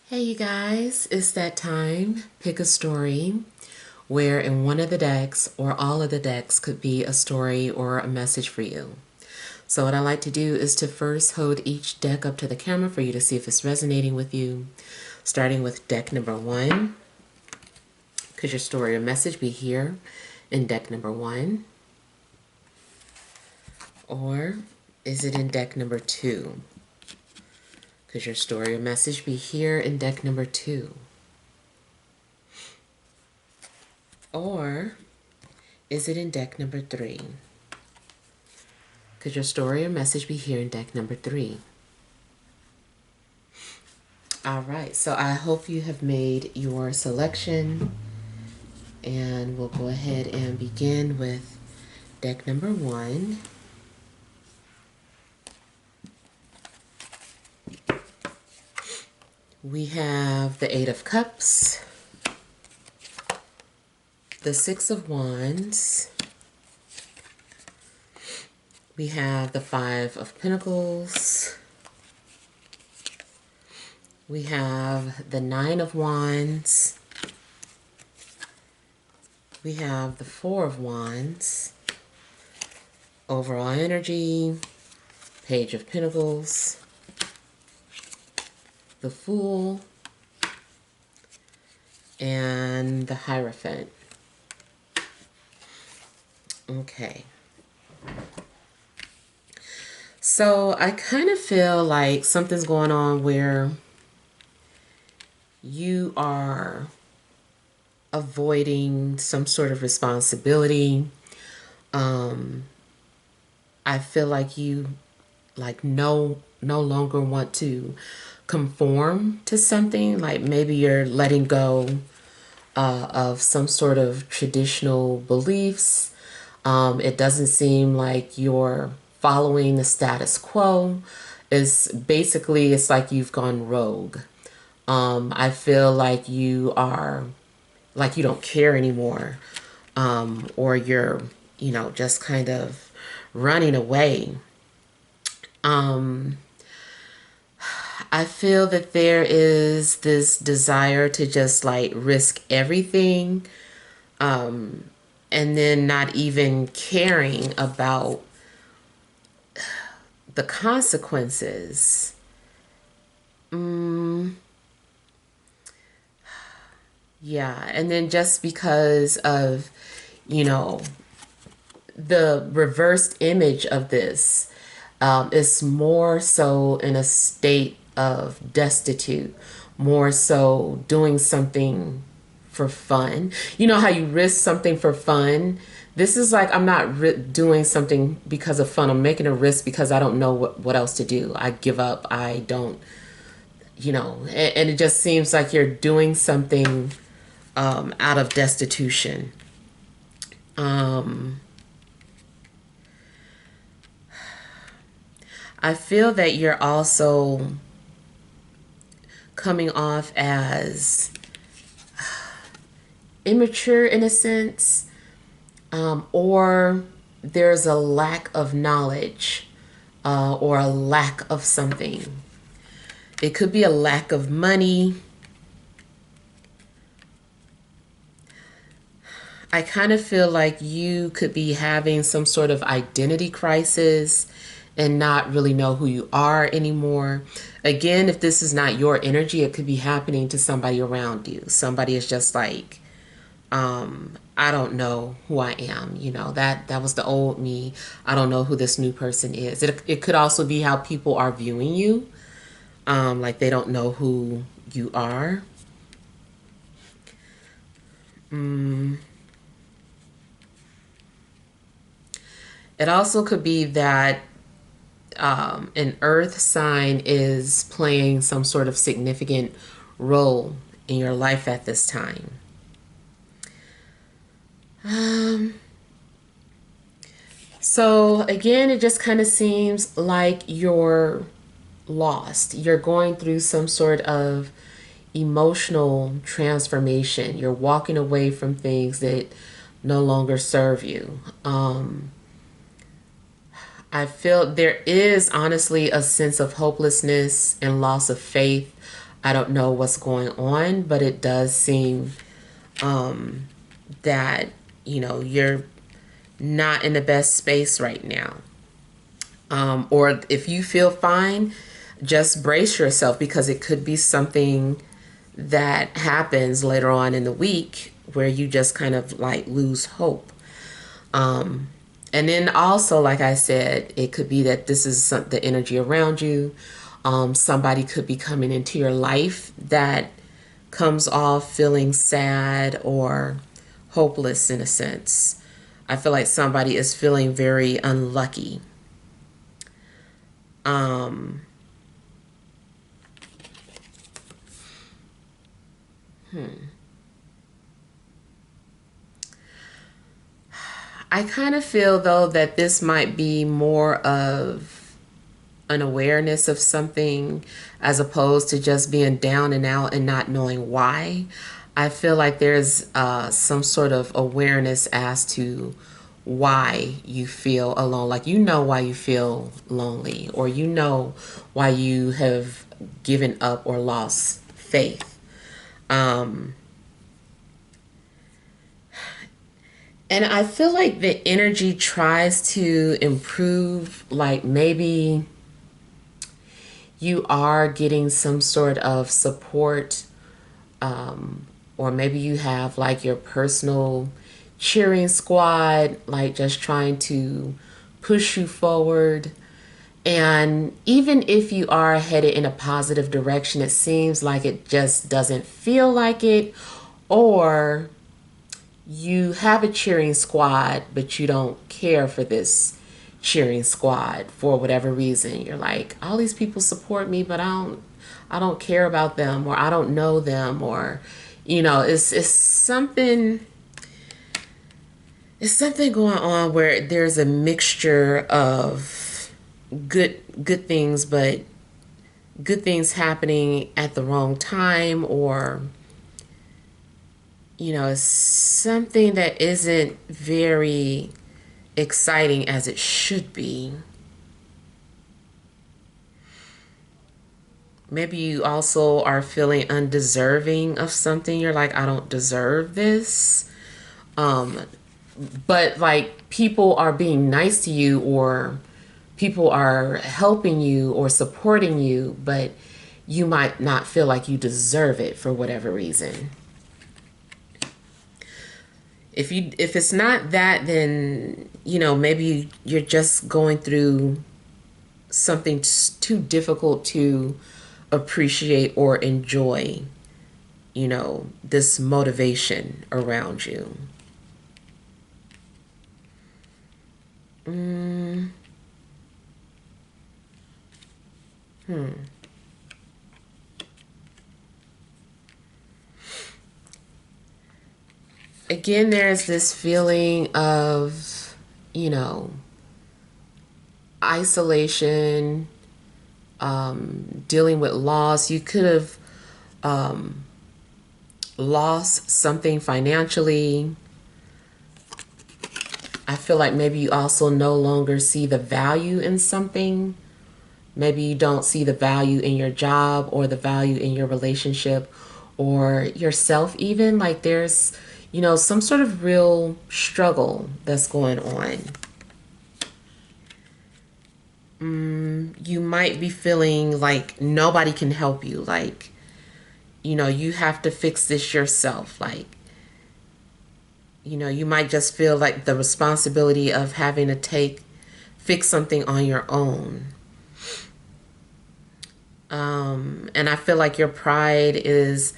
Hey you guys, it's that time. Pick a story where in one of the decks or all of the decks could be a story or a message for you. So what I like to do is to first hold each deck up to the camera for you to see if it's resonating with you. Starting with deck number one. Could your story or message be here in deck number one? Or is it in deck number two? Could your story or message be here in deck number two? Or is it in deck number three? Could your story or message be here in deck number three? All right, so I hope you have made your selection, and we'll go ahead and begin with deck number one. We have the Eight of Cups, the Six of Wands, we have the Five of Pentacles, we have the Nine of Wands, we have the Four of Wands, overall energy, Page of Pentacles, the Fool, and the Hierophant. Okay. So I kind of feel like something's going on where you are avoiding some sort of responsibility. I feel like you no longer want to conform to something. Like maybe you're letting go of some sort of traditional beliefs. It doesn't seem like you're following the status quo. It's like you've gone rogue. I feel like you don't care anymore, or you're, just kind of running away. I feel that there is this desire to just risk everything, and then not even caring about the consequences. Yeah, and then just because of, the reversed image of this, is more so in a state of destitute, more so doing something for fun. You know how you risk something for fun? This is like, I'm not doing something because of fun. I'm making a risk because I don't know what else to do. I give up. I don't, and it just seems like you're doing something out of destitution. I feel that you're also coming off as immature in a sense, or there's a lack of knowledge, or a lack of something. It could be a lack of money. I kind of feel like you could be having some sort of identity crisis and not really know who you are anymore. Again, if this is not your energy, it could be happening to somebody around you. Somebody is just like, I don't know who I am. That was the old me. I don't know who this new person is. It could also be how people are viewing you. Like they don't know who you are. It also could be that an earth sign is playing some sort of significant role in your life at this time. So again, it just kind of seems like you're lost. You're going through some sort of emotional transformation. You're walking away from things that no longer serve you. I feel there is honestly a sense of hopelessness and loss of faith. I don't know what's going on, but it does seem that, you're not in the best space right now. Or if you feel fine, just brace yourself, because it could be something that happens later on in the week where you just kind of like lose hope. And then also, like I said, it could be that this is the energy around you. Somebody could be coming into your life that comes off feeling sad or hopeless in a sense. I feel like somebody is feeling very unlucky. Um, I kind of feel though that this might be more of an awareness of something as opposed to just being down and out and not knowing why. I feel like there's some sort of awareness as to why you feel alone. Like, why you feel lonely, or why you have given up or lost faith. Um, and I feel like the energy tries to improve, like maybe you are getting some sort of support, or maybe you have like your personal cheering squad, like just trying to push you forward. And even if you are headed in a positive direction, it seems like it just doesn't feel like it, or you have a cheering squad, but you don't care for this cheering squad for whatever reason. You're like, all these people support me, but I don't care about them, or I don't know them, or it's something going on where there's a mixture of good things, but good things happening at the wrong time, or it's something that isn't very exciting as it should be. Maybe you also are feeling undeserving of something. You're like, I don't deserve this. Um, but like people are being nice to you, or people are helping you or supporting you, but you might not feel like you deserve it for whatever reason. If it's not that, then maybe you're just going through something too difficult to appreciate or enjoy, this motivation around you. Mm, hmm. Again, there's this feeling of, you know, isolation, dealing with loss. You could have lost something financially. I feel like maybe you also no longer see the value in something. Maybe you don't see the value in your job, or the value in your relationship, or yourself even. Like there's, some sort of real struggle that's going on. You might be feeling like nobody can help you. Like, you have to fix this yourself. Like, you might just feel like the responsibility of having to fix something on your own. And I feel like your pride is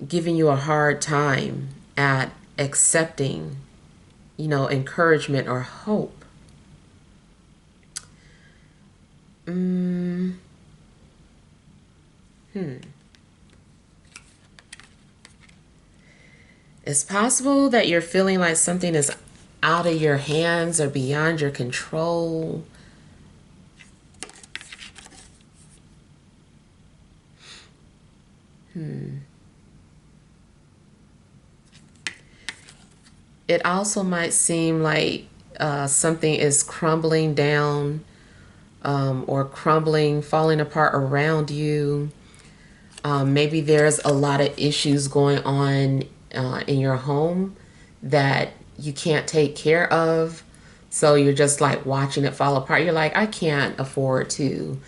giving you a hard time at accepting, encouragement or hope. Mm, hmm. It's possible that you're feeling like something is out of your hands or beyond your control. It also might seem like something is crumbling down, or crumbling, falling apart around you. Maybe there's a lot of issues going on in your home that you can't take care of. So you're just like watching it fall apart. You're like, I can't afford to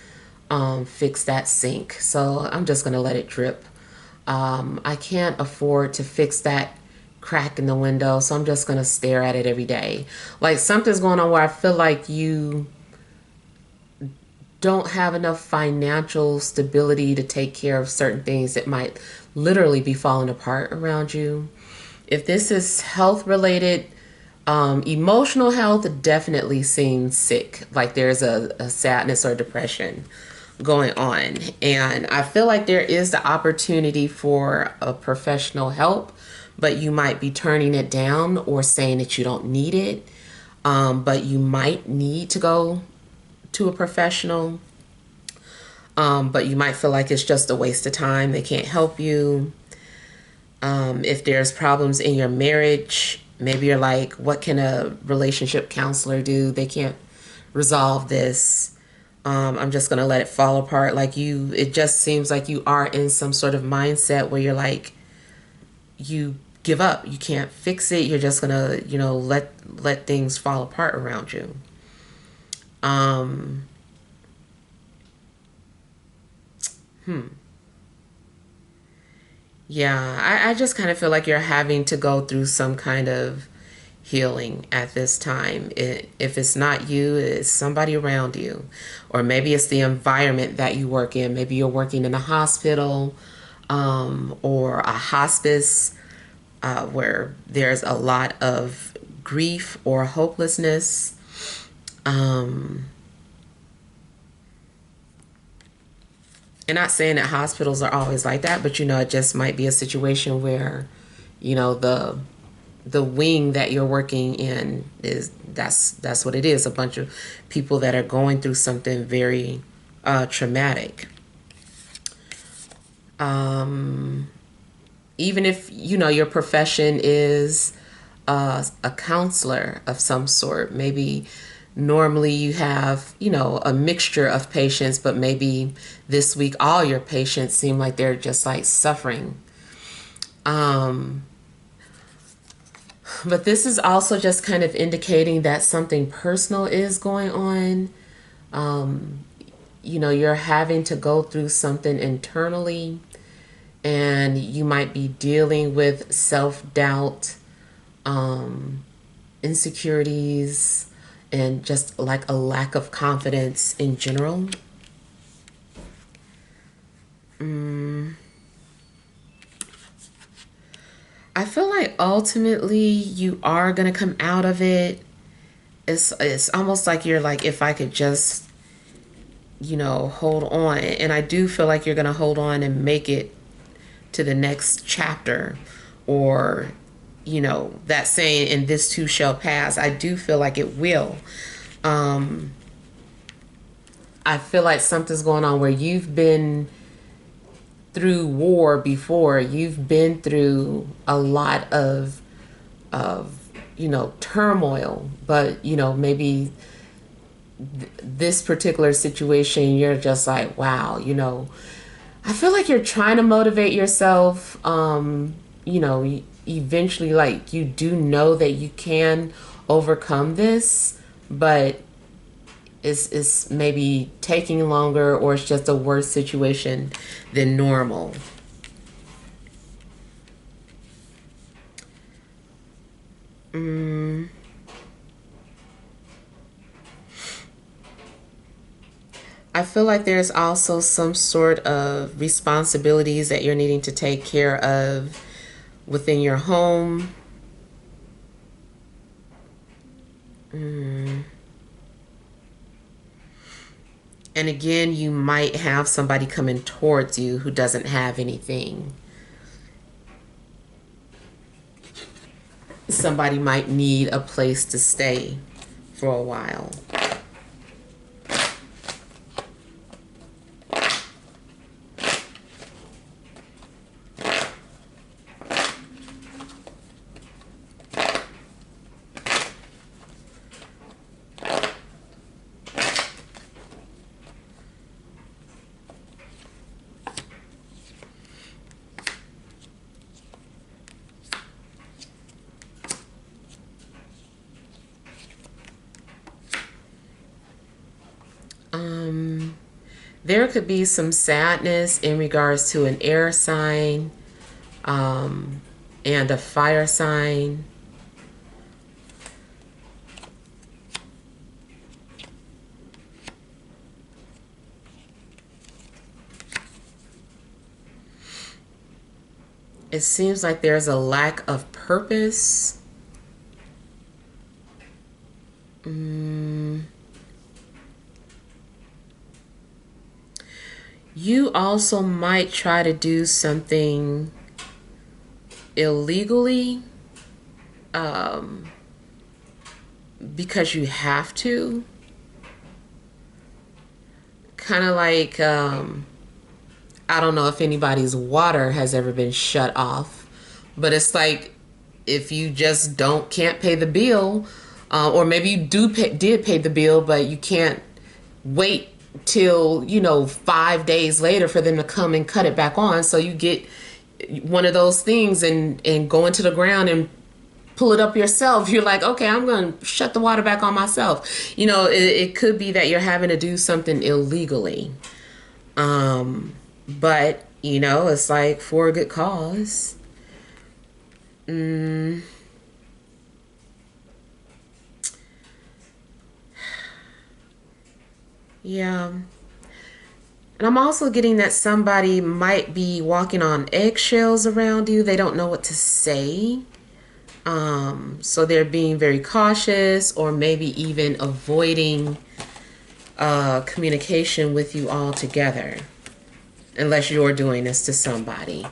fix that sink. So I'm just going to let it drip. I can't afford to fix that crack in the window. So I'm just going to stare at it every day. Like something's going on where I feel like you don't have enough financial stability to take care of certain things that might literally be falling apart around you. If this is health related, emotional health definitely seems sick, like there's a sadness or depression going on. And I feel like there is the opportunity for a professional help, but you might be turning it down or saying that you don't need it. But you might need to go to a professional. But you might feel like it's just a waste of time. They can't help you. If there's problems in your marriage, maybe you're like, what can a relationship counselor do? They can't resolve this. I'm just going to let it fall apart. Like it just seems like you are in some sort of mindset where you're like, you give up. You can't fix it. You're just going to, let things fall apart around you. Yeah, I just kind of feel like you're having to go through some kind of healing at this time. If it's not you, it's somebody around you. Or maybe it's the environment that you work in. Maybe you're working in a hospital or a hospice where there's a lot of grief or hopelessness. And not saying that hospitals are always like that, but it just might be a situation where, the wing that you're working in that's what it is. A bunch of people that are going through something very traumatic. Even if your profession is a counselor of some sort, maybe normally you have a mixture of patients, but maybe this week all your patients seem like they're just like suffering. But this is also just kind of indicating that something personal is going on. You're having to go through something internally, and you might be dealing with self-doubt, insecurities, and just like a lack of confidence in general. I feel like ultimately you are going to come out of it. It's almost like you're like, if I could just, hold on. And I do feel like you're going to hold on and make it to the next chapter, or, that saying, and this too shall pass. I do feel like it will. I feel like something's going on where you've been through war before. You've been through a lot of turmoil, but maybe this particular situation, you're just like, wow, I feel like you're trying to motivate yourself. Eventually, like, you do know that you can overcome this, but it's maybe taking longer, or it's just a worse situation than normal. I feel like there's also some sort of responsibilities that you're needing to take care of within your home. And again, you might have somebody coming towards you who doesn't have anything. Somebody might need a place to stay for a while. there could be some sadness in regards to an air sign and a fire sign. It seems like there's a lack of purpose. You also might try to do something illegally because you have to. Kind of like, I don't know if anybody's water has ever been shut off, but it's like if you just can't pay the bill, or maybe you did pay the bill, but you can't wait till 5 days later for them to come and cut it back on. So you get one of those things and go into the ground and pull it up yourself. You're like, okay, I'm going to shut the water back on myself. It could be that you're having to do something illegally. But, it's like for a good cause. Yeah. And I'm also getting that somebody might be walking on eggshells around you. They don't know what to say. So they're being very cautious, or maybe even avoiding communication with you altogether, unless you're doing this to somebody.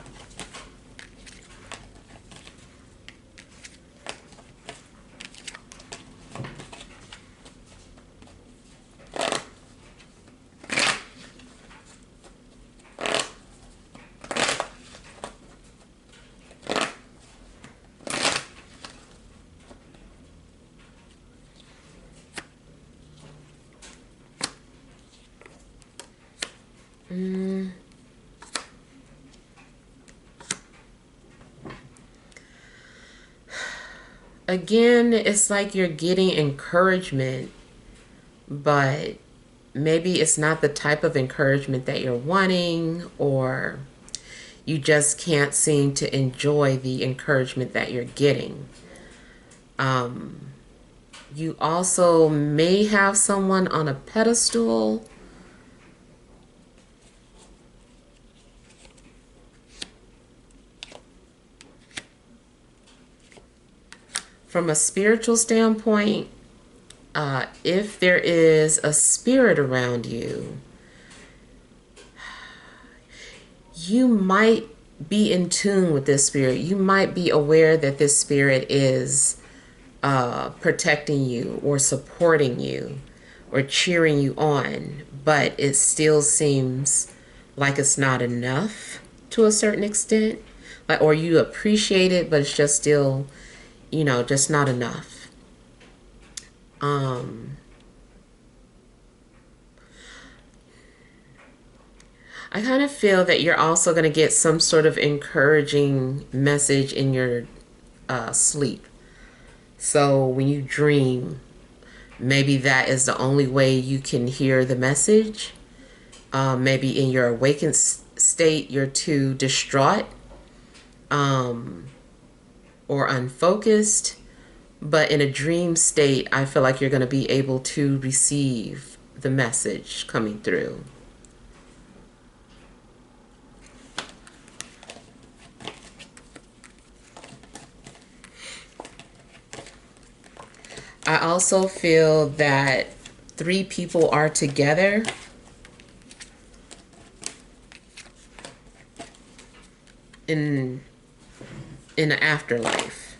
Again, it's like you're getting encouragement, but maybe it's not the type of encouragement that you're wanting, or you just can't seem to enjoy the encouragement that you're getting. You also may have someone on a pedestal. From a spiritual standpoint, if there is a spirit around you, you might be in tune with this spirit. You might be aware that this spirit is protecting you or supporting you or cheering you on, but it still seems like it's not enough to a certain extent. Or you appreciate it, but it's just still, just not enough. I kind of feel that you're also going to get some sort of encouraging message in your sleep. So when you dream, maybe that is the only way you can hear the message. Maybe in your awakened state, you're too distraught or unfocused. But in a dream state, I feel like you're going to be able to receive the message coming through. I also feel that 3 people are together. In an afterlife.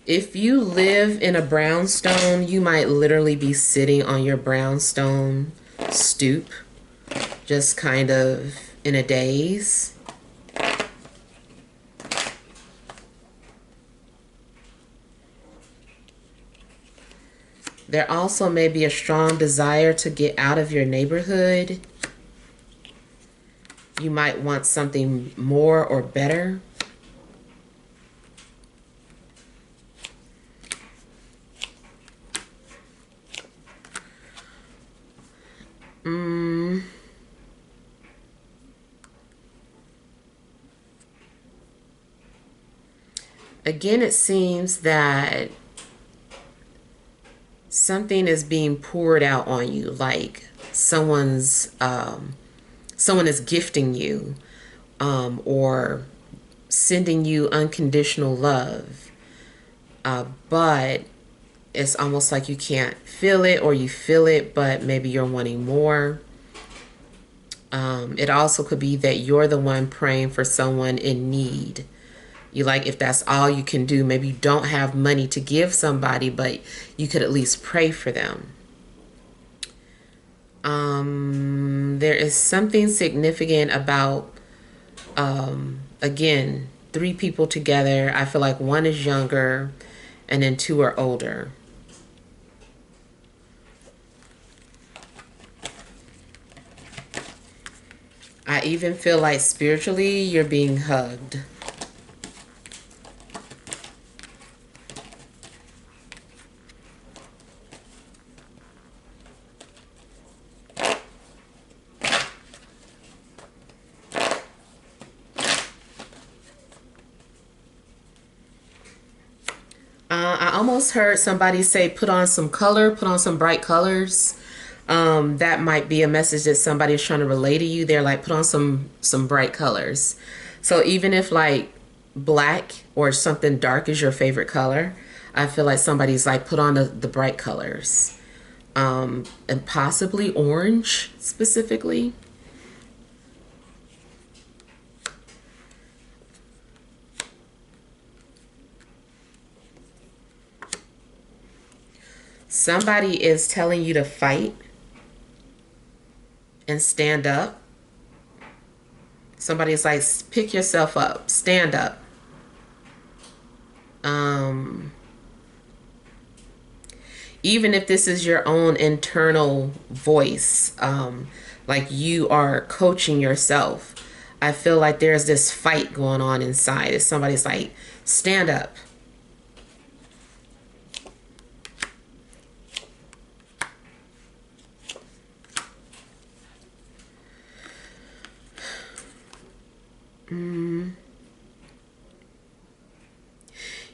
If you live in a brownstone, you might literally be sitting on your brownstone stoop, just kind of in a daze. There also may be a strong desire to get out of your neighborhood. You might want something more or better. Again, it seems that something is being poured out on you, like someone is gifting you, or sending you unconditional love, but it's almost like you can't feel it, or you feel it but maybe you're wanting more. It also could be that you're the one praying for someone in need. You, like, if that's all you can do, maybe you don't have money to give somebody, but you could at least pray for them. There is something significant about, again, three people together. I feel like one is younger and then two are older. I even feel like spiritually you're being hugged. I almost heard somebody say, put on some color, put on some bright colors. That might be a message that somebody's trying to relay to you. They're like, put on some bright colors. So even if like black or something dark is your favorite color, I feel like somebody's like, put on the bright colors. And possibly orange specifically. Somebody is telling you to fight and stand up. Somebody's like, pick yourself up, stand up. Um, Even if this is your own internal voice, like you are coaching yourself, I feel like there's this fight going on inside. If somebody's like, stand up.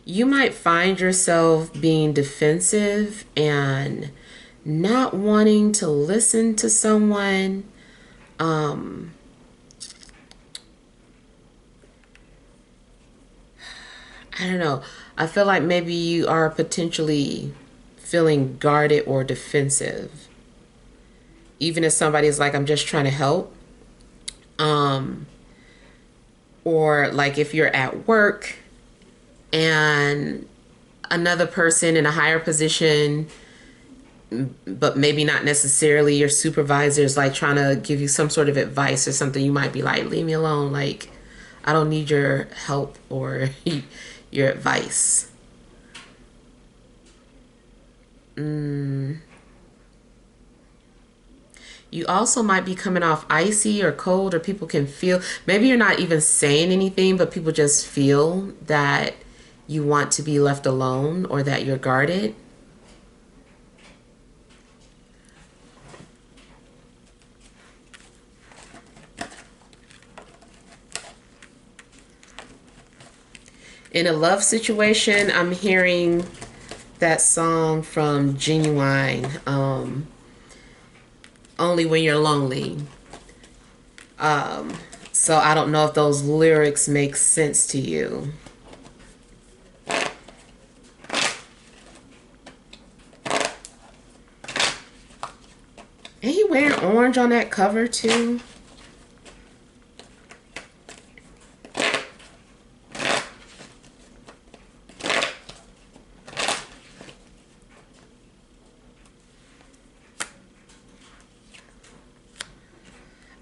You might find yourself being defensive and not wanting to listen to someone. I don't know. I feel like maybe you are potentially feeling guarded or defensive. Even if somebody's like, I'm just trying to help. Um, or like if you're at work and another person in a higher position, but maybe not necessarily your supervisor, is like trying to give you some sort of advice or something, you might be like, leave me alone. Like, I don't need your help or your advice. You also might be coming off icy or cold, or people can feel, maybe you're not even saying anything, but people just feel that you want to be left alone or that you're guarded. In a love situation, I'm hearing that song from Genuine, Only When You're Lonely. So I don't know if those lyrics make sense to you. And he wearing orange on that cover too.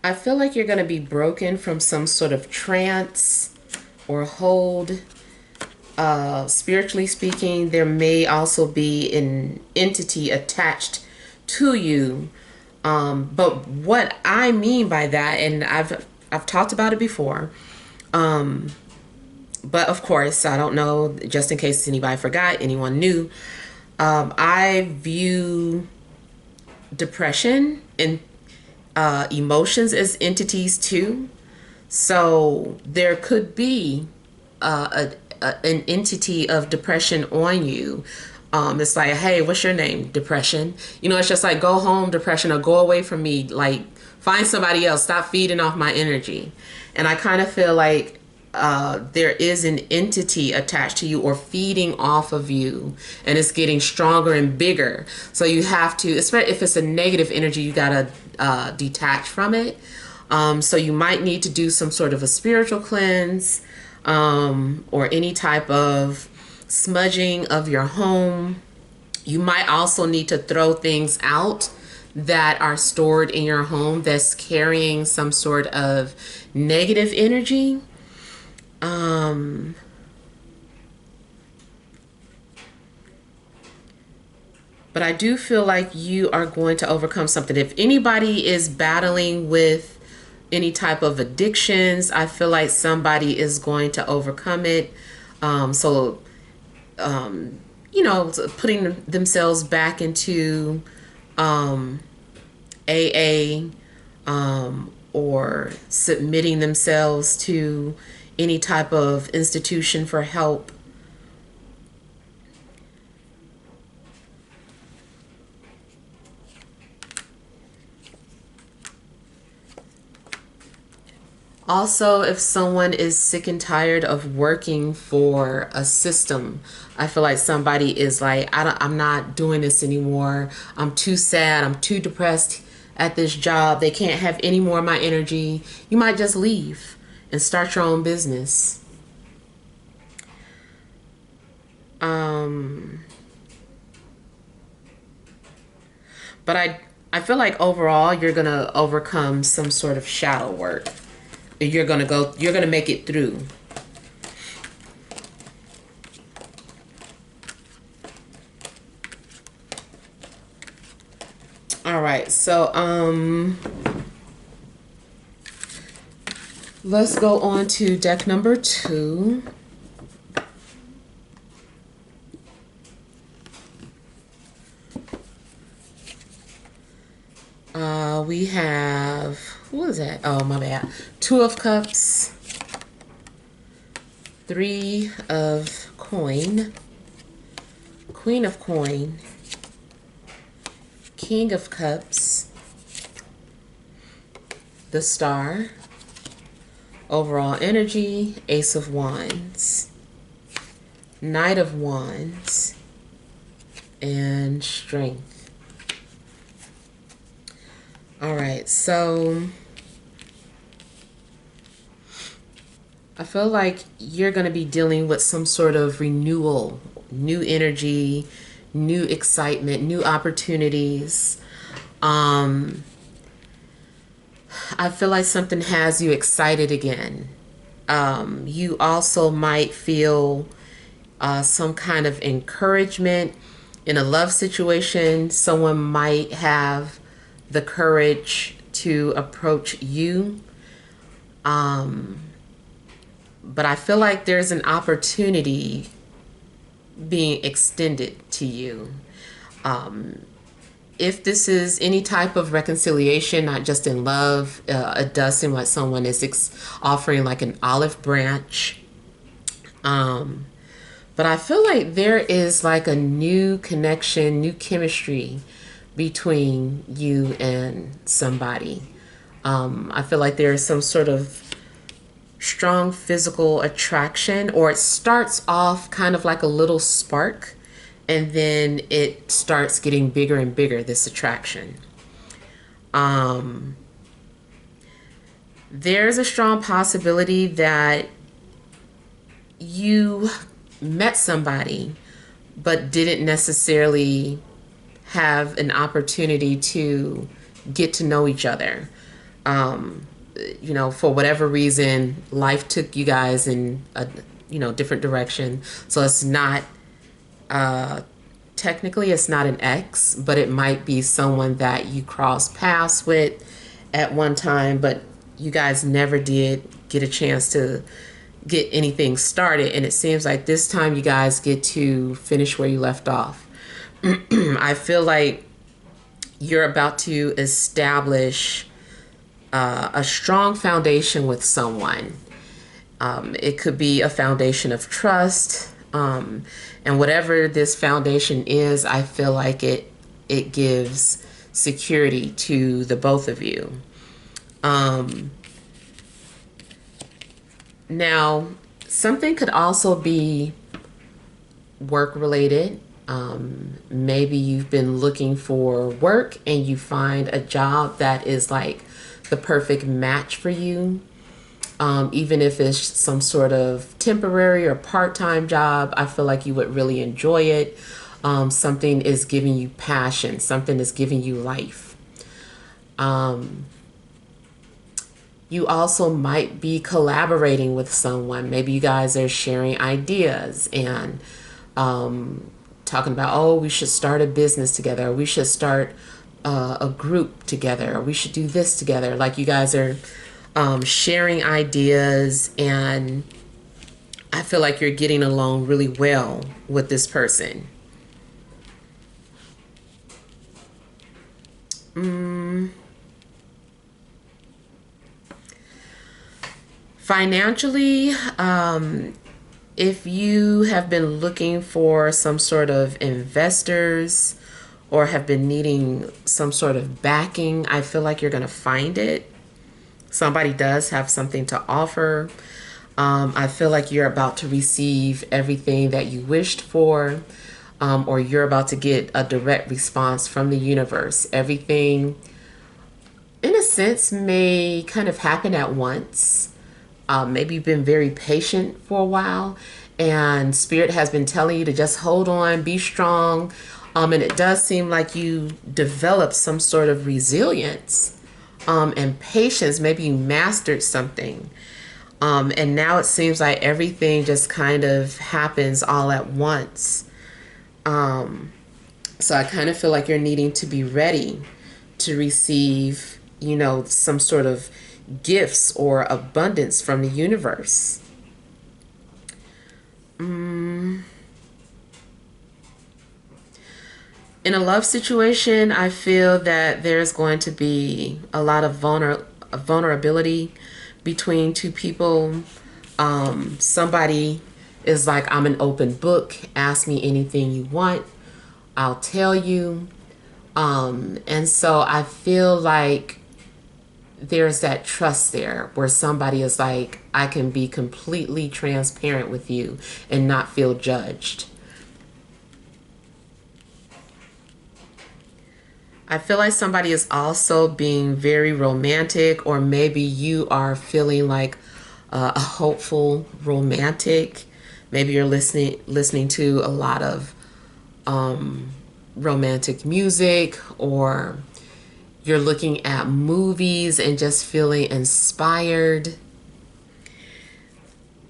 I feel like you're going to be broken from some sort of trance or hold. Spiritually speaking, there may also be an entity attached to you. But what I mean by that, and I've talked about it before, but of course, I don't know, just in case anybody forgot, anyone knew, I view depression and emotions as entities too. So there could be an entity of depression on you. It's like, hey, what's your name? Depression. You know, it's just like, go home, depression, or go away from me. Like, find somebody else. Stop feeding off my energy. And I kind of feel like there is an entity attached to you or feeding off of you, and it's getting stronger and bigger. So you have to, especially if it's a negative energy, you got to detach from it. So you might need to do some sort of a spiritual cleanse, or any type of smudging of your home. You might also need to throw things out that are stored in your home that's carrying some sort of negative energy. But I do feel like you are going to overcome something. If anybody is battling with any type of addictions, I feel like somebody is going to overcome it. You know, putting themselves back into AA, or submitting themselves to any type of institution for help. Also, if someone is sick and tired of working for a system, I feel like somebody is like, I'm not doing this anymore. I'm too sad. I'm too depressed at this job. They can't have any more of my energy. You might just leave and start your own business. But I feel like overall you're going to overcome some sort of shadow work. You're going to make it through. All right. So, let's go on to deck number 2. We have, what is that? Oh, my bad. 2 of Cups, 3 of Coin, Queen of Coin, King of Cups, the Star, overall energy, Ace of Wands, Knight of Wands, and Strength. All right, so I feel like you're going to be dealing with some sort of renewal, new energy, new excitement, new opportunities. I feel like something has you excited again. You also might feel some kind of encouragement in a love situation. Someone might have the courage to approach you. But I feel like there's an opportunity being extended to you. If this is any type of reconciliation, not just in love, it does seem like someone is offering like an olive branch. But I feel like there is like a new connection, new chemistry between you and somebody. I feel like there is some sort of strong physical attraction, or it starts off kind of like a little spark, and then it starts getting bigger and bigger, this attraction. There's a strong possibility that you met somebody but didn't necessarily have an opportunity to get to know each other. You know, for whatever reason, life took you guys in a, different direction. So it's not, technically it's not an ex, but it might be someone that you crossed paths with at one time, but you guys never did get a chance to get anything started. And it seems like this time you guys get to finish where you left off. I feel like you're about to establish a strong foundation with someone. It could be a foundation of trust. And whatever this foundation is, I feel like it gives security to the both of you. Now, something could also be work related. Maybe you've been looking for work and you find a job that is like the perfect match for you. Even if it's some sort of temporary or part-time job, I feel like you would really enjoy it. Something is giving you passion. Something is giving you life. You also might be collaborating with someone. Maybe you guys are sharing ideas and talking about, oh, we should start a business together. Or we should start a group together. Or we should do this together. Like you guys are sharing ideas, and I feel like you're getting along really well with this person. Financially, if you have been looking for some sort of investors or have been needing some sort of backing, I feel like you're going to find it. Somebody does have something to offer. I feel like you're about to receive everything that you wished for, or you're about to get a direct response from the universe. Everything, in a sense, may kind of happen at once. Maybe you've been very patient for a while, and Spirit has been telling you to just hold on, be strong. And it does seem like you developed some sort of resilience and patience. Maybe you mastered something. And now it seems like everything just kind of happens all at once. So I kind of feel like you're needing to be ready to receive, some sort of gifts or abundance from the universe. In a love situation, I feel that there's going to be a lot of vulnerability between two people. Somebody is like, I'm an open book. Ask me anything you want. I'll tell you. And so I feel like there's that trust there where somebody is like, I can be completely transparent with you and not feel judged. I feel like somebody is also being very romantic, or maybe you are feeling like a hopeful romantic. Maybe you're listening to a lot of romantic music, or you're looking at movies and just feeling inspired.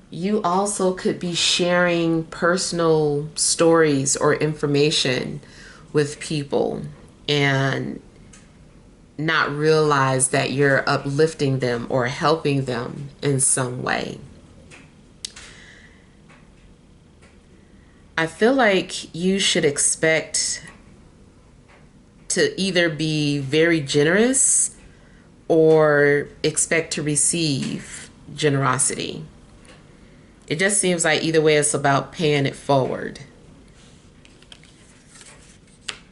You also could be sharing personal stories or information with people and not realize that you're uplifting them or helping them in some way. I feel like you should expect to either be very generous or expect to receive generosity. It just seems like either way it's about paying it forward.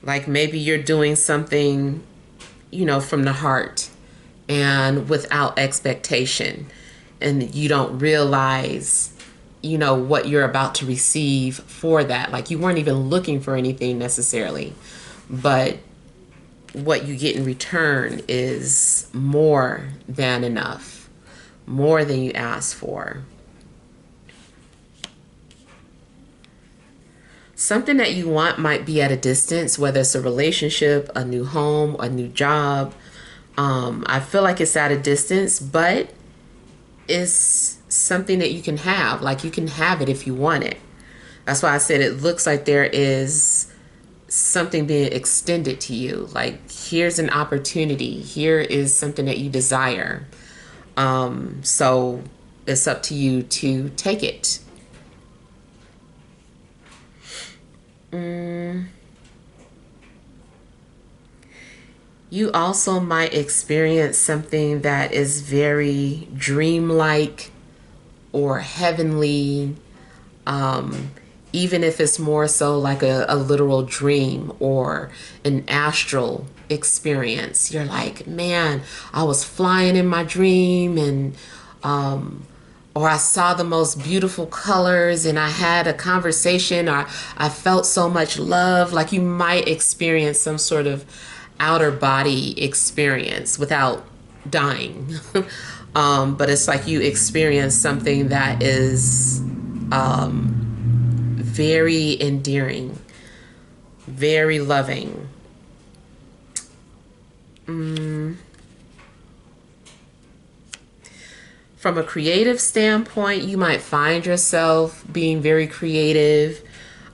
Like maybe you're doing something, from the heart and without expectation, and you don't realize, what you're about to receive for that. Like you weren't even looking for anything necessarily, but what you get in return is more than enough, more than you asked for. Something that you want might be at a distance, whether it's a relationship, a new home, a new job. I feel like it's at a distance, but it's something that you can have. Like you can have it if you want it. That's why I said it looks like there is something being extended to you. Like here's an opportunity. Here is something that you desire. So it's up to you to take it. You also might experience something that is very dreamlike, or heavenly, even if it's more so like a literal dream or an astral experience. You're like, man, I was flying in my dream, and or I saw the most beautiful colors, and I had a conversation, or I felt so much love. Like, you might experience some sort of outer body experience without dying. But it's like you experience something that is very endearing, very loving. From a creative standpoint, you might find yourself being very creative.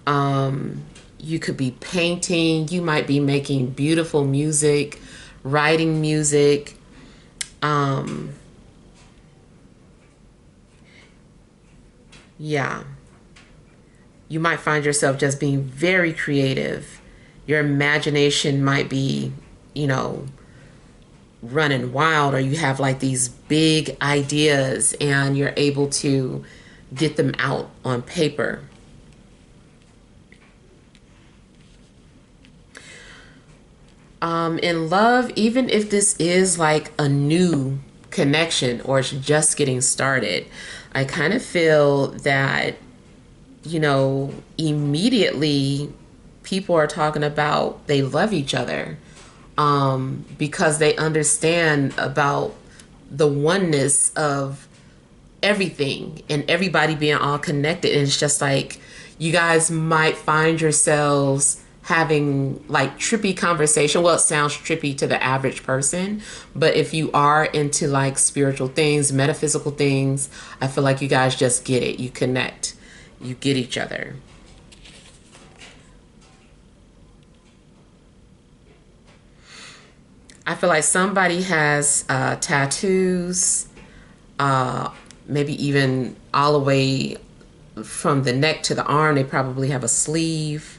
You could be painting, you might be making beautiful music, writing music. Yeah. You might find yourself just being very creative. Your imagination might be, you know, running wild, or you have like these big ideas and you're able to get them out on paper. In love, even if this is like a new connection or it's just getting started, I kind of feel that, you know, immediately people are talking about they love each other, because they understand about the oneness of everything and everybody being all connected. And it's just like you guys might find yourselves having like trippy conversation. Well, it sounds trippy to the average person, but if you are into like spiritual things, metaphysical things, I feel like you guys just get it. You connect, you get each other. I feel like somebody has tattoos, maybe even all the way from the neck to the arm. They probably have a sleeve.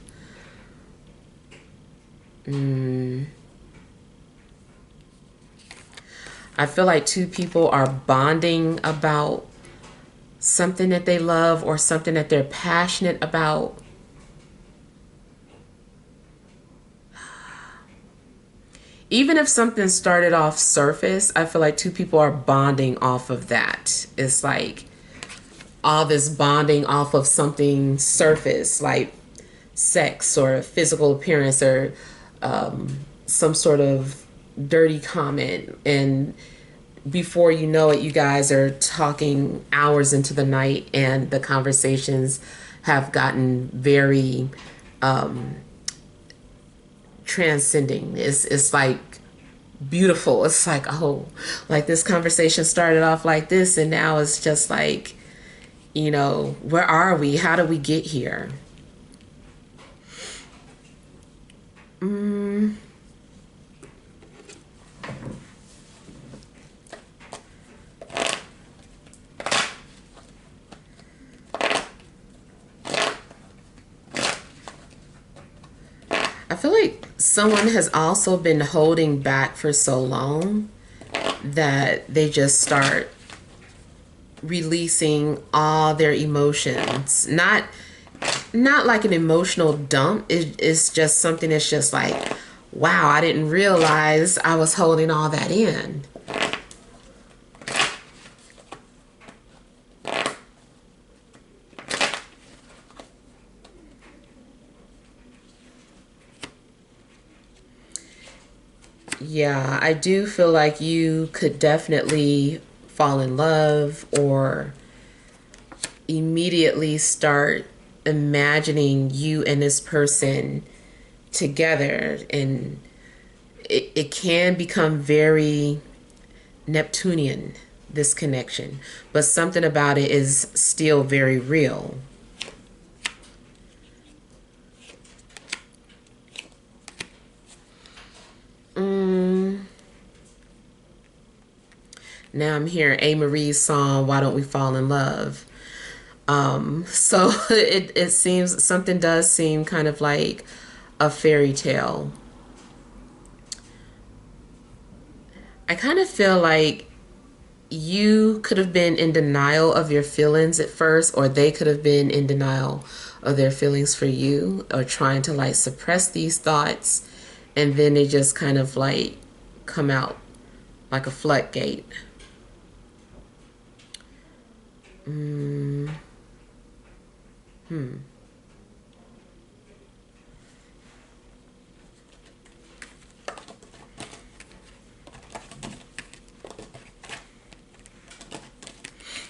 I feel like two people are bonding about something that they love or something that they're passionate about. Even if something started off surface, I feel like two people are bonding off of that. It's like all this bonding off of something surface, like sex or physical appearance, or some sort of dirty comment. And before you know it, you guys are talking hours into the night, and the conversations have gotten very transcending. It's like beautiful. It's like, oh, like this conversation started off like this, and now it's just like, you know, where are we? How do we get here? I feel like someone has also been holding back for so long that they just start releasing all their emotions. Not like an emotional dump. It's just something that's just like, wow, I didn't realize I was holding all that in. Yeah, I do feel like you could definitely fall in love or immediately start imagining you and this person together. And it can become very Neptunian, this connection, but something about it is still very real. Now I'm hearing A. Marie's song, Why Don't We Fall in Love? So it seems, something does seem kind of like a fairy tale. I kind of feel like you could have been in denial of your feelings at first, or they could have been in denial of their feelings for you, or trying to like suppress these thoughts, and then they just kind of like come out like a floodgate.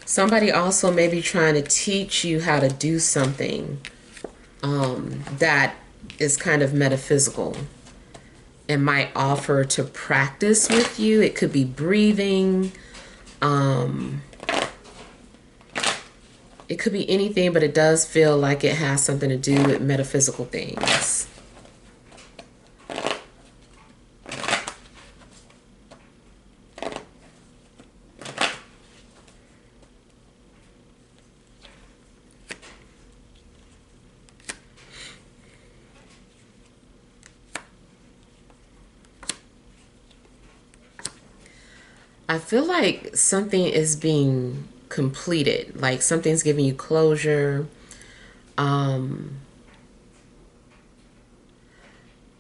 Somebody also may be trying to teach you how to do something that is kind of metaphysical and might offer to practice with you. It could be breathing. It could be anything, but it does feel like it has something to do with metaphysical things. I feel like something is being completed, like something's giving you closure. I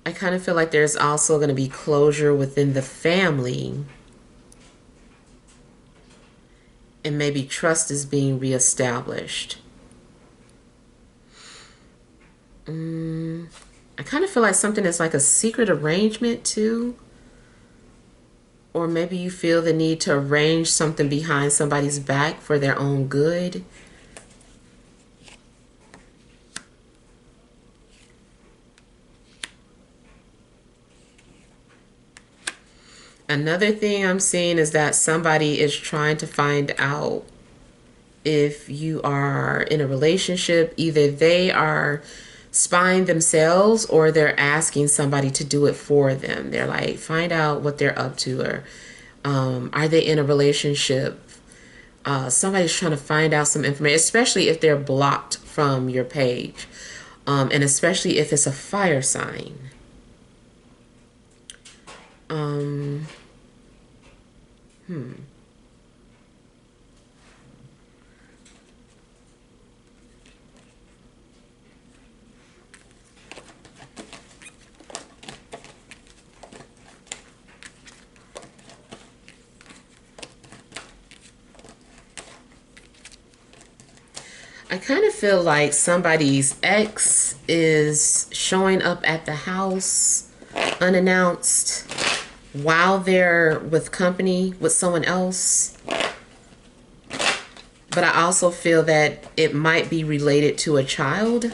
kind of feel like there's also going to be closure within the family, and maybe trust is being reestablished. I kind of feel like something is like a secret arrangement too. Or maybe you feel the need to arrange something behind somebody's back for their own good. Another thing I'm seeing is that somebody is trying to find out if you are in a relationship. Either they are spying themselves or they're asking somebody to do it for them. They're like, find out what they're up to, or are they in a relationship? Somebody's trying to find out some information, especially if they're blocked from your page, and especially if it's a fire sign. I kind of feel like somebody's ex is showing up at the house unannounced while they're with company with someone else. But I also feel that it might be related to a child.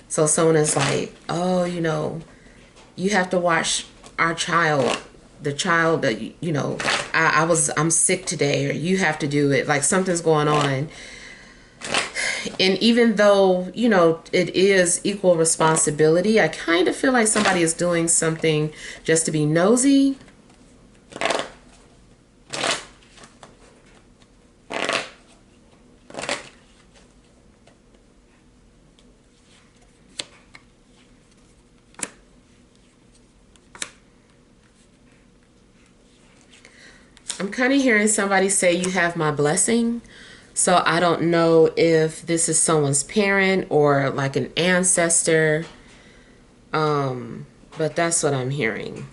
So someone is like, oh, you have to watch our child. The child that, I'm sick today, or you have to do it. Like something's going on. And even though, it is equal responsibility, I kind of feel like somebody is doing something just to be nosy. I'm kind of hearing somebody say, you have my blessing. So I don't know if this is someone's parent or like an ancestor. But that's what I'm hearing.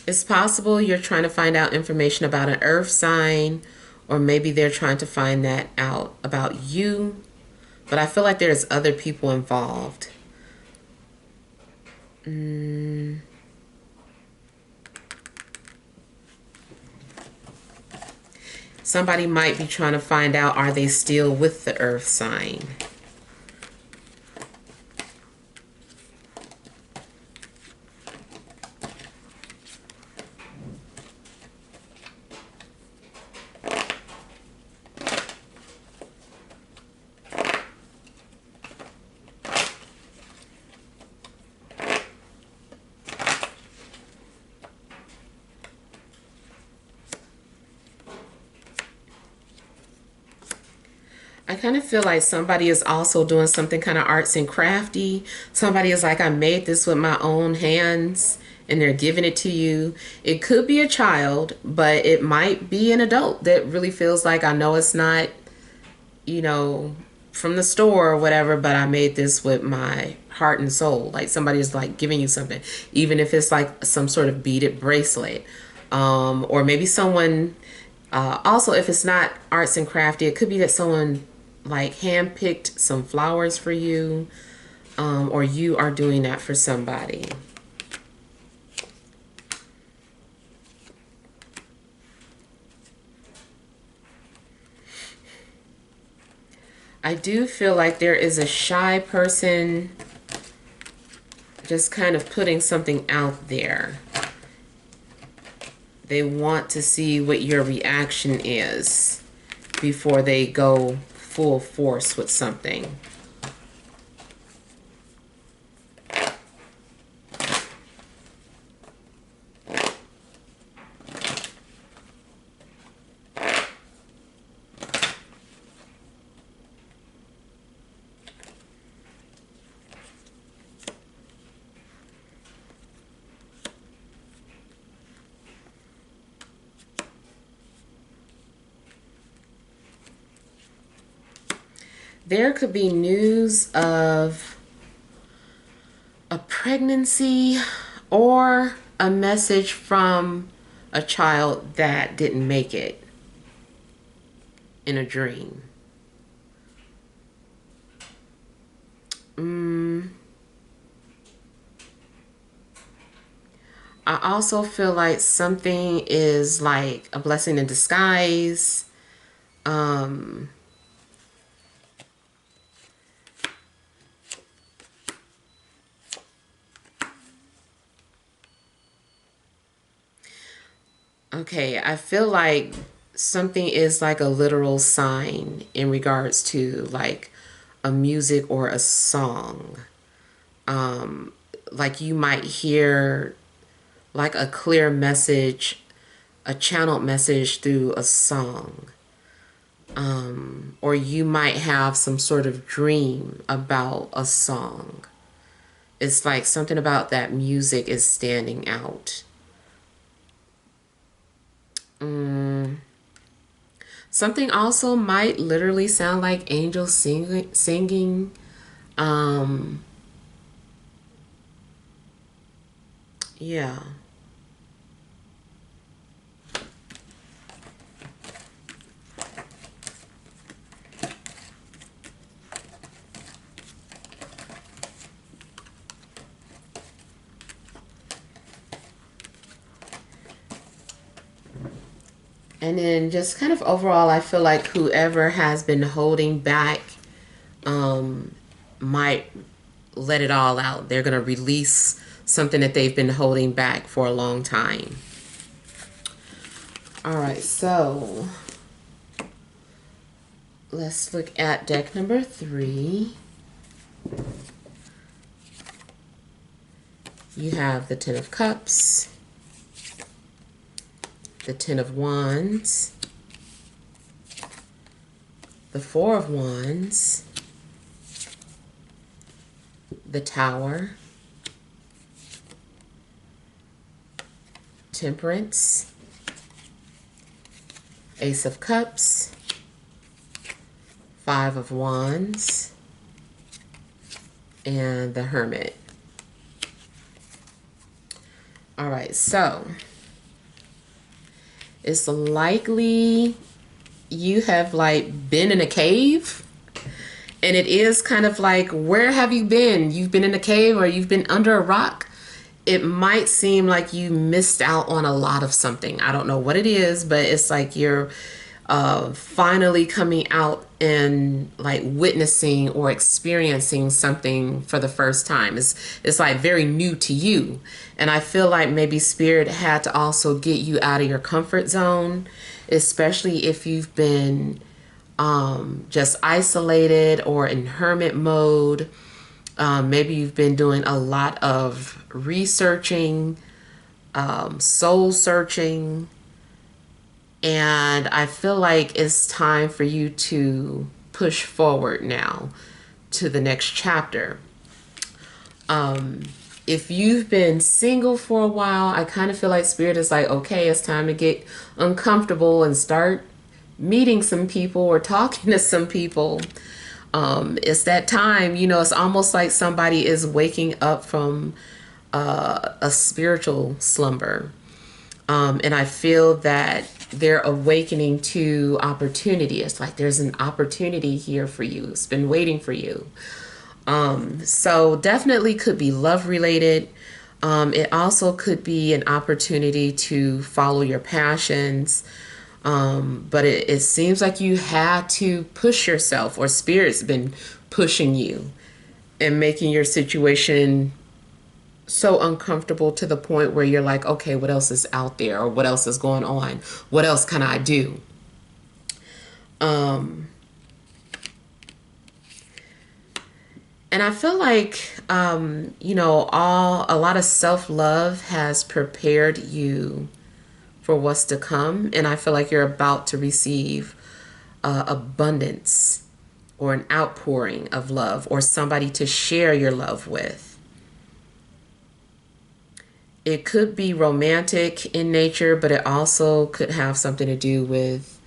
It's possible you're trying to find out information about an earth sign, or maybe they're trying to find that out about you. But I feel like there's other people involved. Somebody might be trying to find out, are they still with the earth sign? I kind of feel like somebody is also doing something kind of arts and crafty. Somebody is like, I made this with my own hands and they're giving it to you. It could be a child, but it might be an adult that really feels like, I know it's not, you know, from the store or whatever, but I made this with my heart and soul. Like somebody's like giving you something, even if it's like some sort of beaded bracelet. Or maybe someone, also, if it's not arts and crafty, it could be that someone like handpicked some flowers for you, or you are doing that for somebody. I do feel like there is a shy person just kind of putting something out there. They want to see what your reaction is before they go full force with something. There could be news of a pregnancy or a message from a child that didn't make it in a dream. I also feel like something is like a blessing in disguise. Okay, I feel like something is like a literal sign in regards to like a music or a song. Like you might hear like a clear message, a channeled message through a song. Or you might have some sort of dream about a song. It's like something about that music is standing out. Something also might literally sound like angels singing. Um, yeah. And then just kind of overall, I feel like whoever has been holding back might let it all out. They're going to release something that they've been holding back for a long time. All right, so let's look at deck number 3. You have the Ten of Cups, the Ten of Wands, the Four of Wands, the Tower, Temperance, Ace of Cups, Five of Wands, and the Hermit. All right, so it's likely you have like been in a cave, and it is kind of like, where have you been? You've been in a cave or you've been under a rock. It might seem like you missed out on a lot of something. I don't know what it is, but it's like you're finally coming out and like witnessing or experiencing something for the first time. It's like very new to you. And I feel like maybe Spirit had to also get you out of your comfort zone, especially if you've been just isolated or in hermit mode. Maybe you've been doing a lot of researching, soul searching, and I feel like it's time for you to push forward now to the next chapter. If you've been single for a while, I kind of feel like Spirit is like, okay, it's time to get uncomfortable and start meeting some people or talking to some people. It's that time, it's almost like somebody is waking up from a spiritual slumber. And I feel that they're awakening to opportunity. It's like there's an opportunity here for you. It's been waiting for you. So definitely could be love related. It also could be an opportunity to follow your passions. But it seems like you had to push yourself, or Spirit's been pushing you and making your situation so uncomfortable to the point where you're like, okay, what else is out there, or what else is going on? What else can I do? And I feel like, a lot of self-love has prepared you for what's to come. And I feel like you're about to receive abundance or an outpouring of love, or somebody to share your love with. It could be romantic in nature, but it also could have something to do with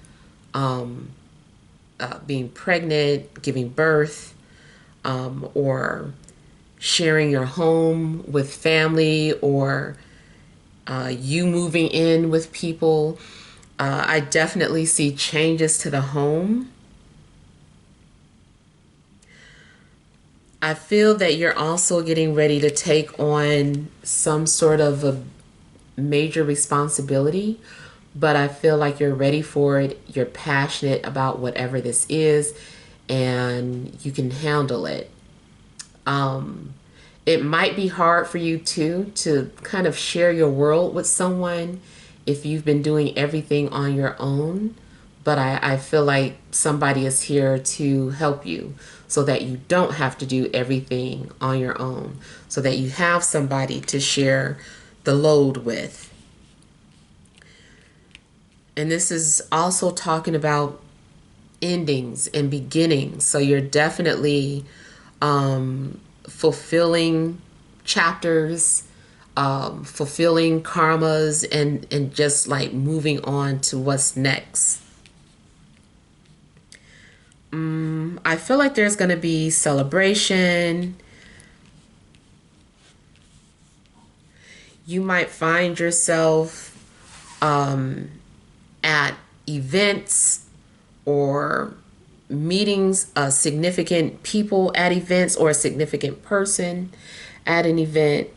being pregnant, giving birth, or sharing your home with family, or you moving in with people. I definitely see changes to the home. I feel that you're also getting ready to take on some sort of a major responsibility, but I feel like you're ready for it. You're passionate about whatever this is, and you can handle it. It might be hard for you too to kind of share your world with someone if you've been doing everything on your own. But I feel like somebody is here to help you so that you don't have to do everything on your own, so that you have somebody to share the load with. And this is also talking about endings and beginnings. So you're definitely fulfilling chapters, fulfilling karmas, and just like moving on to what's next. I feel like there's going to be celebration. You might find yourself at events or meetings, significant people at events, or a significant person at an event.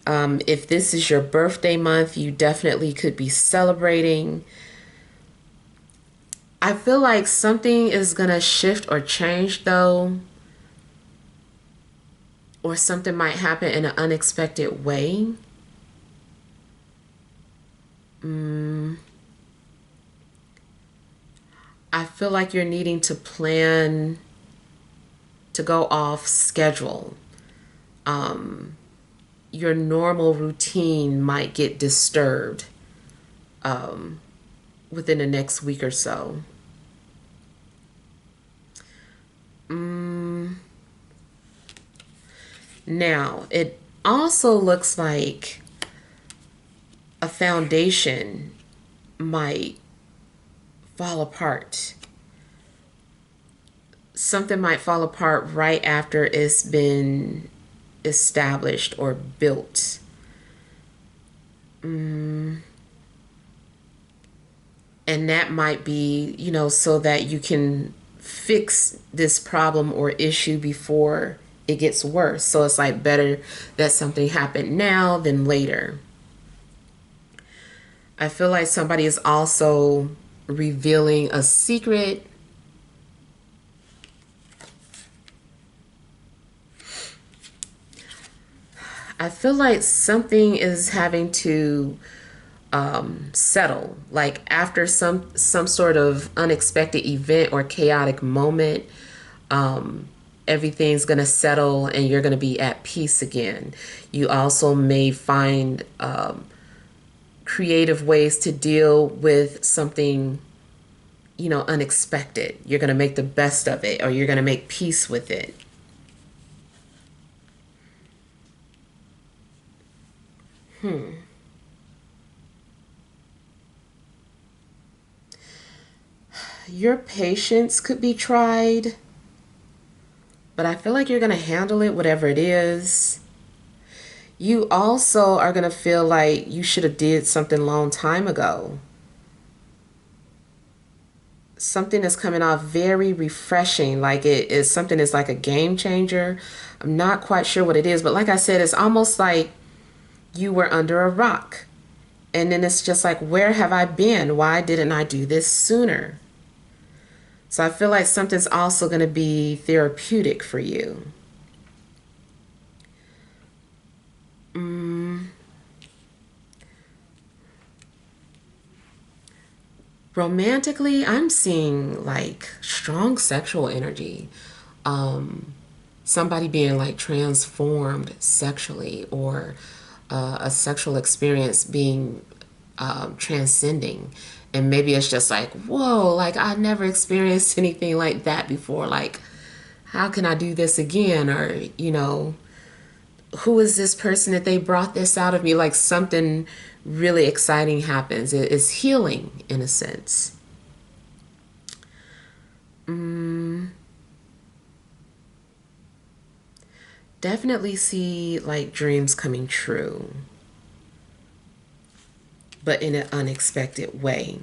If this is your birthday month, you definitely could be celebrating. I feel like something is going to shift or change though, or something might happen in an unexpected way. I feel like you're needing to plan to go off schedule. Your normal routine might get disturbed within the next week or so. Now, it also looks like a foundation might fall apart. Something might fall apart right after it's been established or built. And that might be, so that you can fix this problem or issue before it gets worse. So it's like better that something happened now than later. I feel like somebody is also revealing a secret. I feel like something is having to settle, like after some sort of unexpected event or chaotic moment. Everything's going to settle and you're going to be at peace again. You also may find creative ways to deal with something you know, unexpected. You're going to make the best of it, or you're going to make peace with it. Your patience could be tried, but I feel like you're going to handle it, whatever it is. You also are going to feel like you should have did something long time ago. Something is coming off very refreshing, like it is something that's like a game changer. I'm not quite sure what it is, but like I said, it's almost like you were under a rock. And then it's just like, where have I been? Why didn't I do this sooner? So I feel like something's also going to be therapeutic for you. Romantically, I'm seeing like strong sexual energy. Somebody being like transformed sexually, or a sexual experience being transcending. And maybe it's just like, whoa, like I never experienced anything like that before. Like, how can I do this again? Or, you know, who is this person that they brought this out of me? Like something really exciting happens. It's healing in a sense. Definitely see like dreams coming true, but in an unexpected way.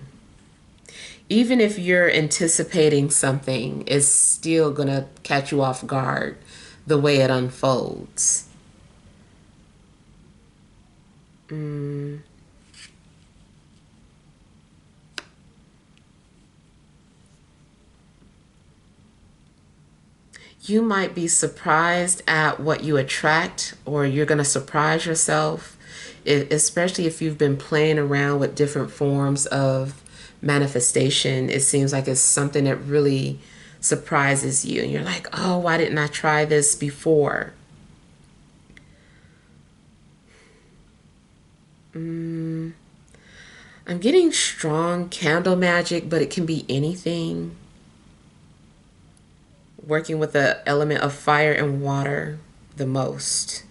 Even if you're anticipating something, it's still gonna catch you off guard the way it unfolds. You might be surprised at what you attract, or you're gonna surprise yourself, especially if you've been playing around with different forms of manifestation. It seems like it's something that really surprises you, and you're like, oh, why didn't I try this before? I'm getting strong candle magic, but it can be anything. Working with the element of fire and water the most.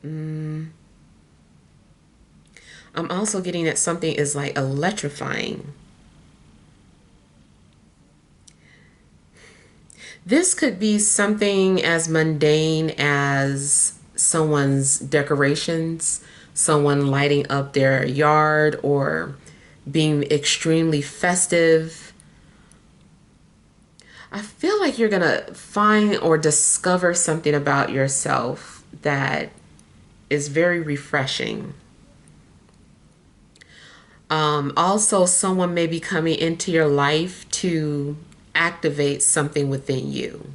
I'm also getting that something is like electrifying. This could be something as mundane as someone's decorations, someone lighting up their yard, or being extremely festive. I feel like you're going to find or discover something about yourself that is very refreshing. Also, someone may be coming into your life to activate something within you.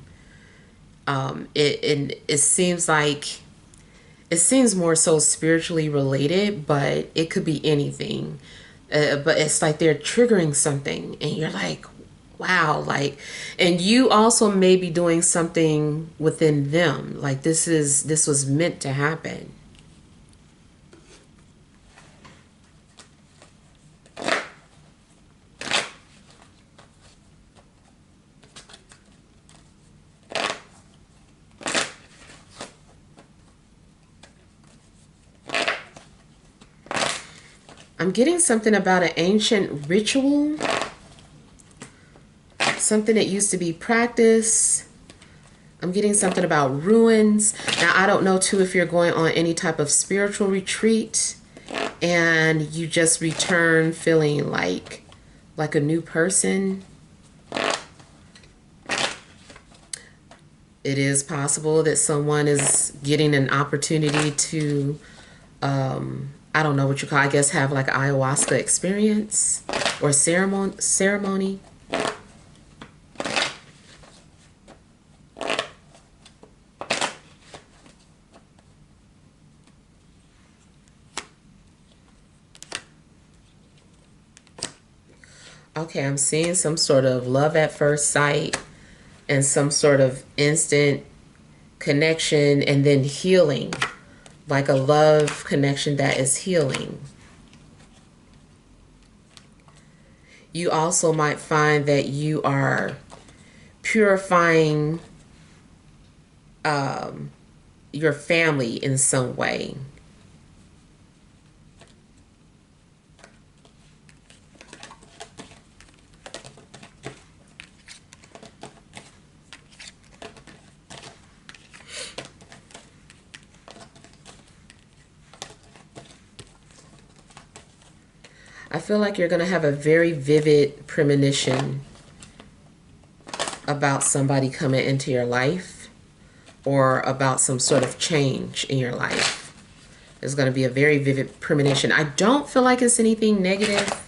It seems like it seems more so spiritually related, but it could be anything. But it's like they're triggering something, and you're like, wow, like, and you also may be doing something within them. Like this was meant to happen. I'm getting something about an ancient ritual, something that used to be practiced. I'm getting something about ruins. Now, I don't know, too, if you're going on any type of spiritual retreat and you just return feeling like a new person. It is possible that someone is getting an opportunity to, I don't know what you call, I guess, have like an ayahuasca experience or ceremony. Okay, I'm seeing some sort of love at first sight and some sort of instant connection, and then healing, like a love connection that is healing. You also might find that you are purifying your family in some way. I feel like you're going to have a very vivid premonition about somebody coming into your life or about some sort of change in your life. There's going to be a very vivid premonition. I don't feel like it's anything negative.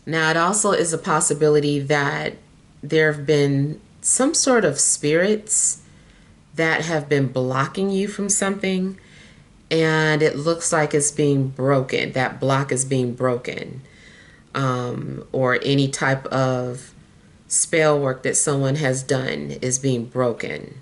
Now, it also is a possibility that there have been some sort of spirits that have been blocking you from something, and it looks like it's being broken. That block is being broken. Or any type of spell work that someone has done is being broken.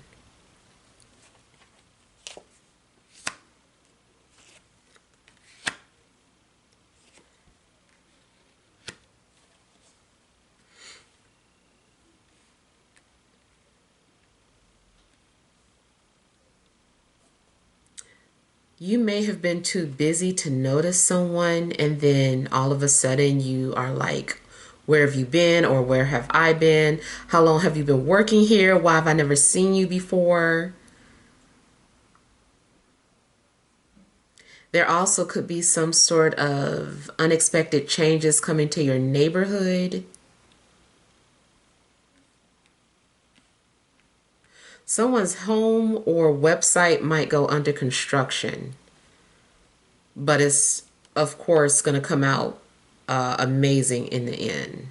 You may have been too busy to notice someone, and then all of a sudden you are like, where have you been, or where have I been? How long have you been working here? Why have I never seen you before? There also could be some sort of unexpected changes coming to your neighborhood. Someone's home or website might go under construction, but it's, of course, going to come out amazing in the end.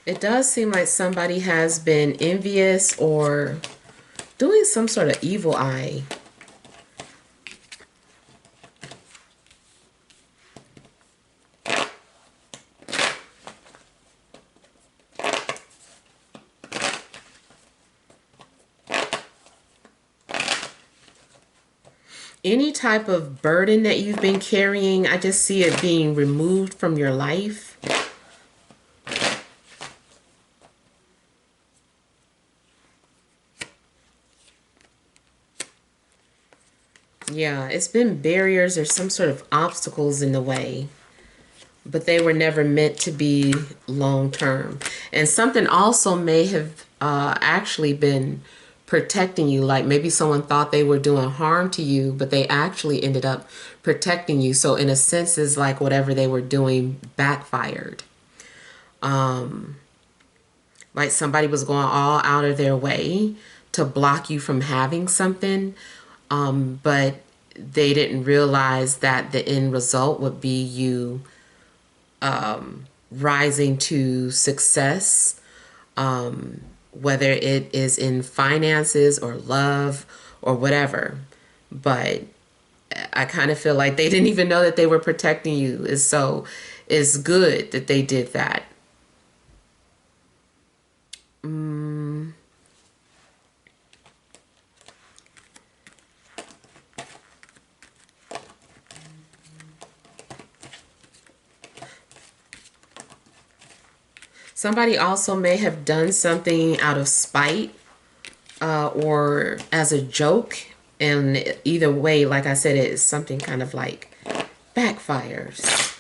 It does seem like somebody has been envious or doing some sort of evil eye. Any type of burden that you've been carrying, I just see it being removed from your life. Yeah, it's been barriers or some sort of obstacles in the way, but they were never meant to be long term. And something also may have actually been protecting you. Like maybe someone thought they were doing harm to you, but they actually ended up protecting you. So in a sense, it's like whatever they were doing backfired. Like somebody was going all out of their way to block you from having something, but they didn't realize that the end result would be you rising to success, whether it is in finances or love or whatever. But I kind of feel like they didn't even know that they were protecting you. So it's good that they did that. Somebody also may have done something out of spite or as a joke. And either way, like I said, it is something kind of like backfires.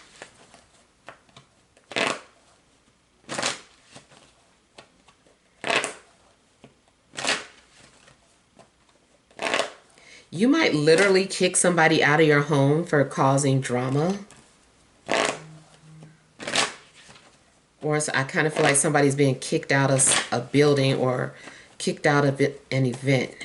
You might literally kick somebody out of your home for causing drama. Or I kind of feel like somebody's being kicked out of a building or kicked out of an event.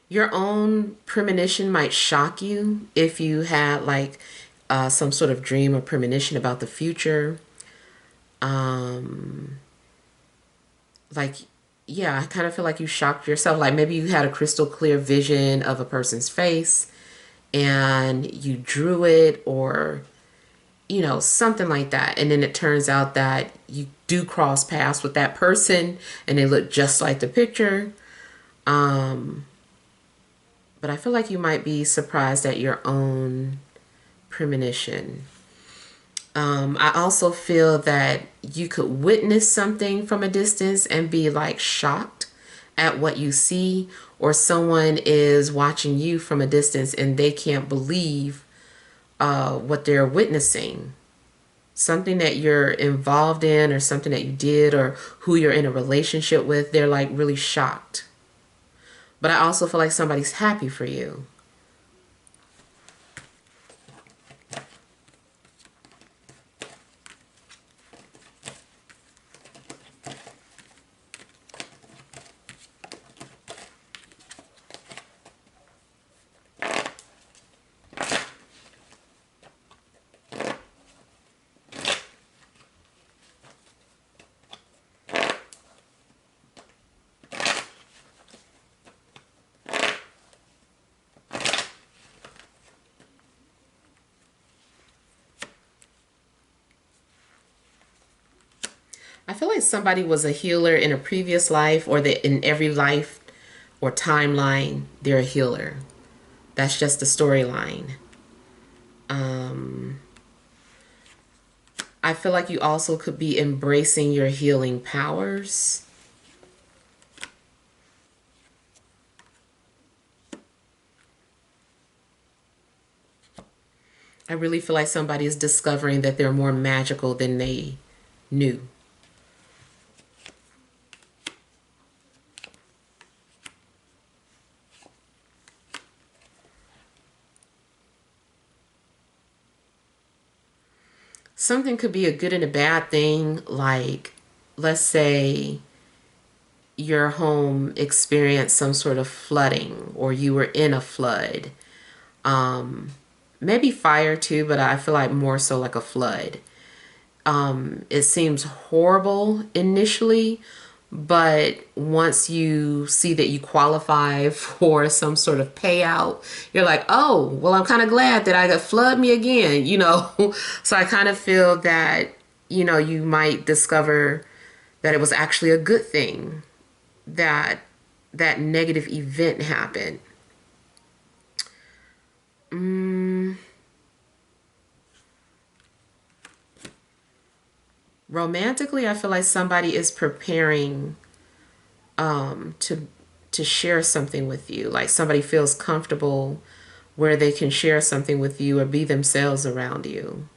Your own premonition might shock you if you had like some sort of dream or premonition about the future. Um, like, yeah, I kind of feel like you shocked yourself. Like maybe you had a crystal clear vision of a person's face and you drew it, or something like that. And then it turns out that you do cross paths with that person and they look just like the picture. Um, but I feel like you might be surprised at your own premonition. I also feel that you could witness something from a distance and be like shocked at what you see, or someone is watching you from a distance and they can't believe what they're witnessing. Something that you're involved in, or something that you did, or who you're in a relationship with, they're like really shocked. But I also feel like somebody's happy for you. I feel like somebody was a healer in a previous life, or that in every life or timeline, they're a healer. That's just the storyline. Um, I feel like you also could be embracing your healing powers. I really feel like somebody is discovering that they're more magical than they knew. Something could be a good and a bad thing. Like, let's say your home experienced some sort of flooding, or you were in a flood. Um, Maybe fire too, but I feel like more so like a flood. It seems horrible initially, but once you see that you qualify for some sort of payout, you're like, oh, well, I'm kind of glad that I got flood me again. So I kind of feel that, you might discover that it was actually a good thing that that negative event happened. Mm, Romantically, I feel like somebody is preparing to share something with you. Like somebody feels comfortable where they can share something with you or be themselves around you.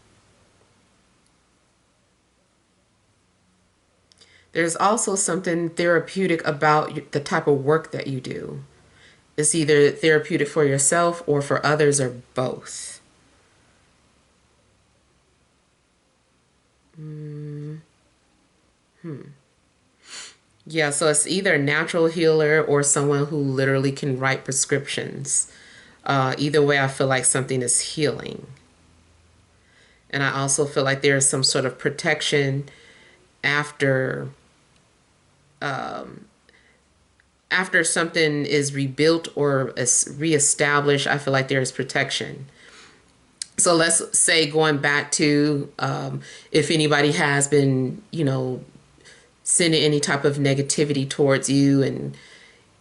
There's also something therapeutic about the type of work that you do. It's either therapeutic for yourself or for others, or both. Mm, hmm. Yeah, so it's either a natural healer or someone who literally can write prescriptions. Either way, I feel like something is healing. And I also feel like there is some sort of protection after um, after something is rebuilt or is reestablished. I feel like there is protection. So let's say, going back to if anybody has been, sending any type of negativity towards you, and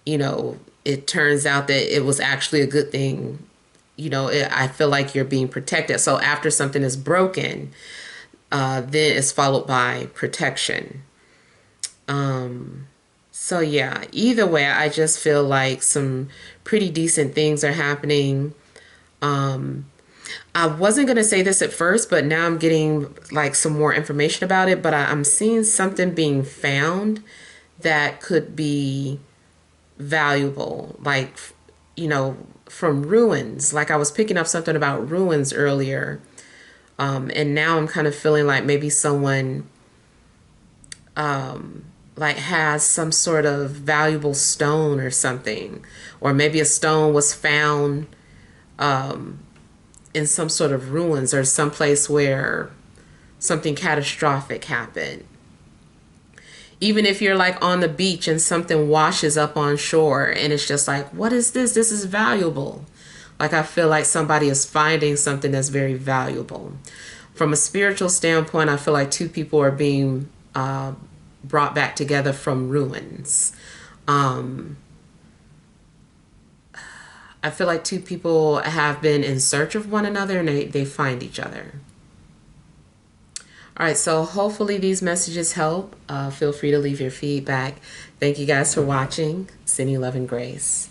it turns out that it was actually a good thing. I feel like you're being protected. So after something is broken, then it's followed by protection. So yeah, either way, I just feel like some pretty decent things are happening. I wasn't going to say this at first, but now I'm getting like some more information about it. But I'm seeing something being found that could be valuable, like, from ruins. Like I was picking up something about ruins earlier. And now I'm kind of feeling like maybe someone like has some sort of valuable stone or something, or maybe a stone was found in some sort of ruins or someplace where something catastrophic happened. Even if you're like on the beach and something washes up on shore and it's just like, what is this? This is valuable. Like, I feel like somebody is finding something that's very valuable. From a spiritual standpoint, I feel like two people are being brought back together from ruins. I feel like two people have been in search of one another and they find each other. All right, so hopefully these messages help. Feel free to leave your feedback. Thank you guys for watching. Sending love and grace.